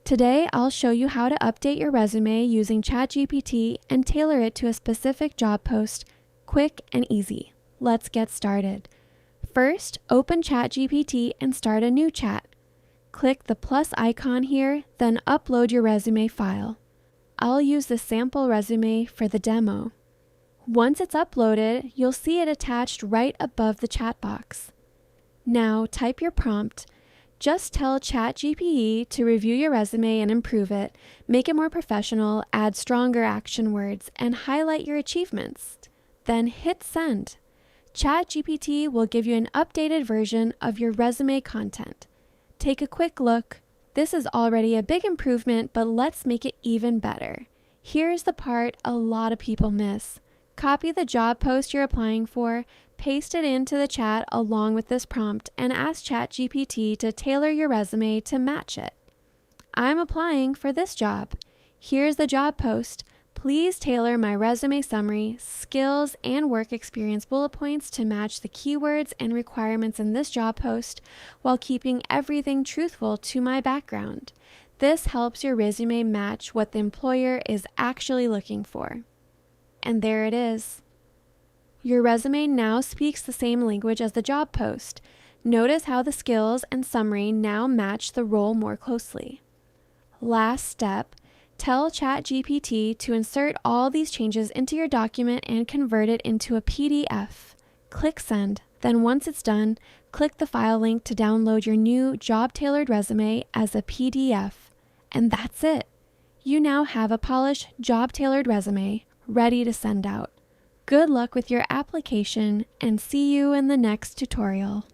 Today, I'll show you how to update your resume using ChatGPT and tailor it to a specific job post, quick and easy. Let's get started. First, open ChatGPT and start a new chat. Click the plus icon here, then upload your resume file. I'll use the sample resume for the demo. Once it's uploaded, you'll see it attached right above the chat box. Now, type your prompt. Just tell ChatGPT to review your resume and improve it, make it more professional, add stronger action words, and highlight your achievements. Then hit send. ChatGPT will give you an updated version of your resume content. Take a quick look. This is already a big improvement, but let's make it even better. Here's the part a lot of people miss. Copy the job post you're applying for, paste it into the chat along with this prompt, and ask ChatGPT to tailor your resume to match it. I'm applying for this job. Here's the job post. Please tailor my resume summary, skills, and work experience bullet points to match the keywords and requirements in this job post while keeping everything truthful to my background. This helps your resume match what the employer is actually looking for. And there it is. Your resume now speaks the same language as the job post. Notice how the skills and summary now match the role more closely. Last step, tell ChatGPT to insert all these changes into your document and convert it into a PDF. Click send. Then once it's done, click the file link to download your new job-tailored resume as a PDF. And that's it. You now have a polished, job-tailored resume ready to send out. Good luck with your application and see you in the next tutorial.